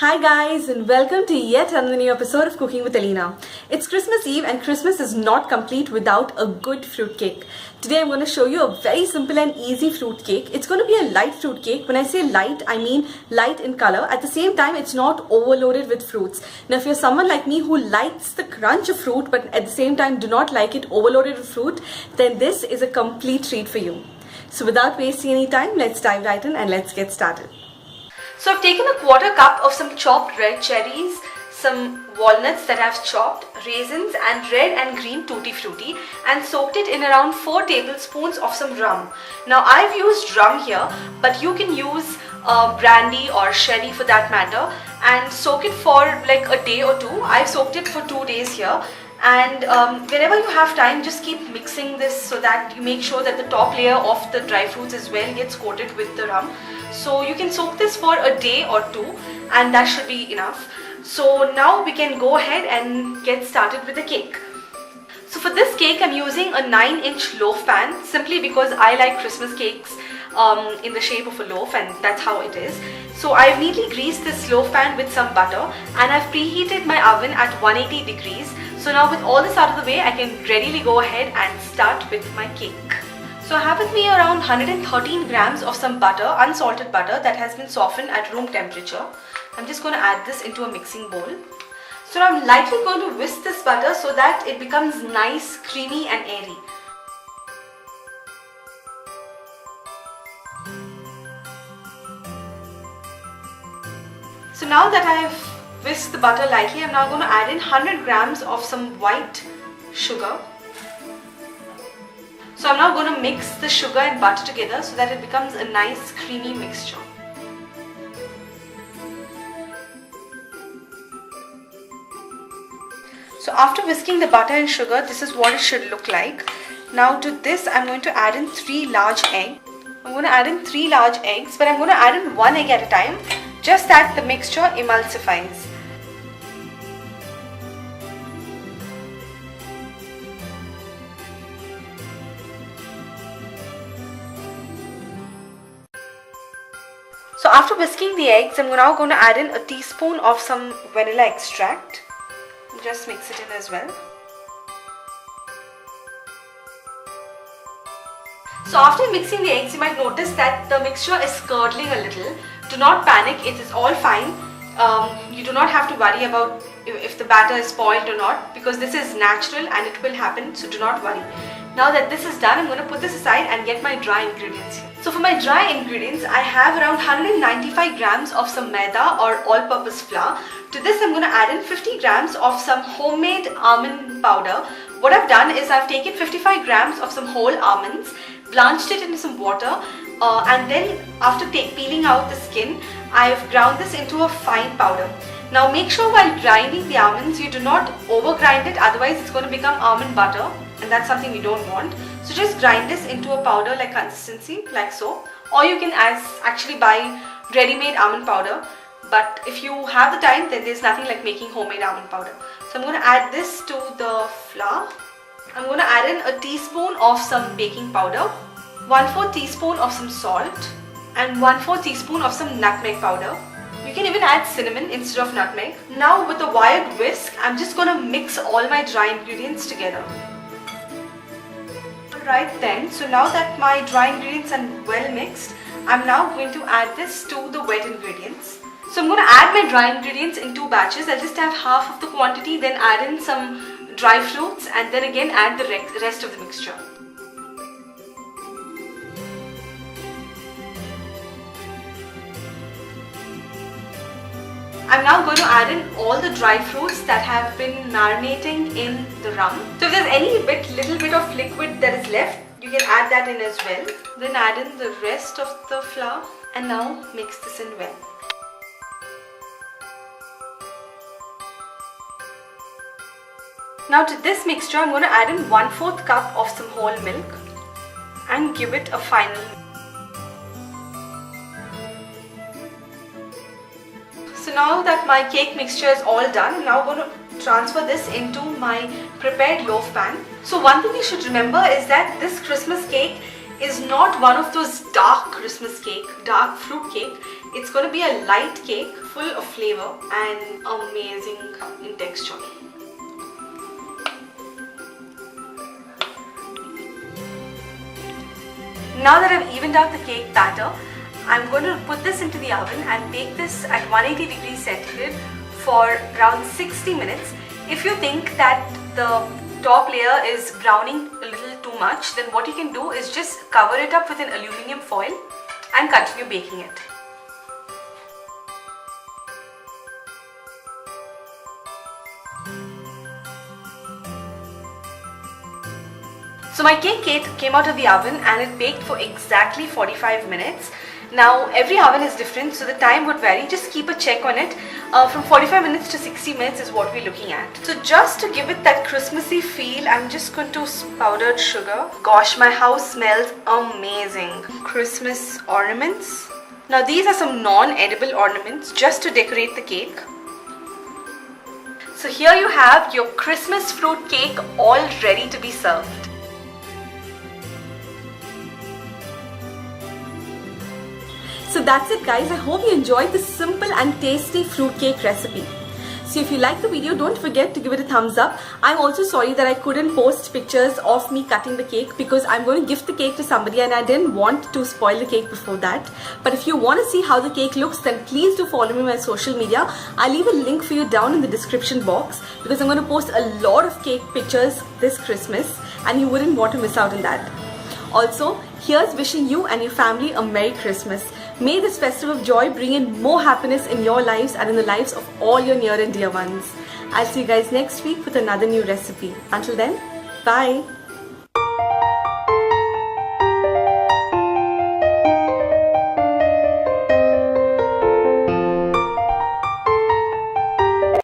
Hi guys and welcome to yet another new episode of Cooking with Aleena. It's Christmas Eve and Christmas is not complete without a good fruit cake. Today I'm going to show you a very simple and easy fruit cake. It's going to be a light fruit cake. When I say light, I mean light in color. At the same time, it's not overloaded with fruits. Now if you're someone like me who likes the crunch of fruit but at the same time do not like it overloaded with fruit, then this is a complete treat for you. So without wasting any time, let's dive right in and let's get started. So I've taken a quarter cup of some chopped red cherries, some walnuts that I've chopped, raisins and red and green tutti frutti and soaked it in around 4 tablespoons of some rum. Now I've used rum here, but you can use brandy or sherry for that matter and soak it for like a day or two. I've soaked it for 2 days here. And whenever you have time, just keep mixing this so that you make sure that the top layer of the dry fruits as well gets coated with the rum. So you can soak this for a day or two and that should be enough. So now we can go ahead and get started with the cake. So for this cake I'm using a 9-inch loaf pan simply because I like Christmas cakes in the shape of a loaf and that's how it is. So I've neatly greased this loaf pan with some butter and I've preheated my oven at 180 degrees. So now with all this out of the way, I can readily go ahead and start with my cake. So I have with me around 113 grams of some butter, unsalted butter that has been softened at room temperature. I'm just going to add this into a mixing bowl. So now I'm lightly going to whisk this butter so that it becomes nice, creamy and airy. So now that I have whisk the butter lightly, I'm now going to add in 100 grams of some white sugar. So I'm now going to mix the sugar and butter together so that it becomes a nice creamy mixture. So after whisking the butter and sugar, this is what it should look like. Now to this I'm going to add in 3 large eggs. I'm going to add in 3 large eggs, but I'm going to add in 1 egg at a time, just that the mixture emulsifies. So after whisking the eggs, I'm now going to add in a teaspoon of some vanilla extract. Just mix it in as well. So after mixing the eggs, you might notice that the mixture is curdling a little. Do not panic, it is all fine. You do not have to worry about if the batter is spoiled or not because this is natural and it will happen, so do not worry. Now that this is done, I'm going to put this aside and get my dry ingredients here. So for my dry ingredients, I have around 195 grams of some maida or all-purpose flour. To this, I'm going to add in 50 grams of some homemade almond powder. What I've done is I've taken 55 grams of some whole almonds, blanched it into some water, and then after peeling out the skin, I've ground this into a fine powder. Now make sure while grinding the almonds, you do not over grind it, otherwise it's going to become almond butter and that's something we don't want. So just grind this into a powder like consistency, like so. Or you can actually buy ready-made almond powder. But if you have the time, then there's nothing like making homemade almond powder. So I'm going to add this to the flour. I'm going to add in a teaspoon of some baking powder, 1/4 teaspoon of some salt and 1/4 teaspoon of some nutmeg powder. You can even add cinnamon instead of nutmeg. Now with a wired whisk, I'm just going to mix all my dry ingredients together. Right then, so now that my dry ingredients are well mixed, I'm now going to add this to the wet ingredients. So I'm going to add my dry ingredients in 2 batches. I'll just have half of the quantity, then add in some dry fruits and then again add the rest of the mixture. I'm now going to add in all the dry fruits that have been marinating in the rum. So if there's any little bit of liquid that is left, you can add that in as well. Then add in the rest of the flour and now mix this in well. Now to this mixture, I'm going to add in 1/4 cup of some whole milk and give it a final mix. So now that my cake mixture is all done, I'm now going to transfer this into my prepared loaf pan. So one thing you should remember is that this Christmas cake is not one of those dark Christmas cake, dark fruit cake. It's going to be a light cake full of flavor and amazing in texture. Now that I've evened out the cake batter, I'm going to put this into the oven and bake this at 180 degrees centigrade for around 60 minutes. If you think that the top layer is browning a little too much, then what you can do is just cover it up with an aluminium foil and continue baking it. So my cake came out of the oven and it baked for exactly 45 minutes. Now every oven is different, so the time would vary. Just keep a check on it. From 45 minutes to 60 minutes is what we're looking at. So just to give it that Christmassy feel, I'm just going to powdered sugar. Gosh, my house smells amazing. Christmas ornaments. Now these are some non-edible ornaments just to decorate the cake. So here you have your Christmas fruit cake all ready to be served. So that's it guys, I hope you enjoyed this simple and tasty fruitcake recipe. So if you like the video, don't forget to give it a thumbs up. I'm also sorry that I couldn't post pictures of me cutting the cake because I'm going to gift the cake to somebody and I didn't want to spoil the cake before that. But if you want to see how the cake looks, then please do follow me on my social media. I'll leave a link for you down in the description box because I'm going to post a lot of cake pictures this Christmas and you wouldn't want to miss out on that. Also, here's wishing you and your family a Merry Christmas. May this festive of joy bring in more happiness in your lives and in the lives of all your near and dear ones. I'll see you guys next week with another new recipe. Until then, bye.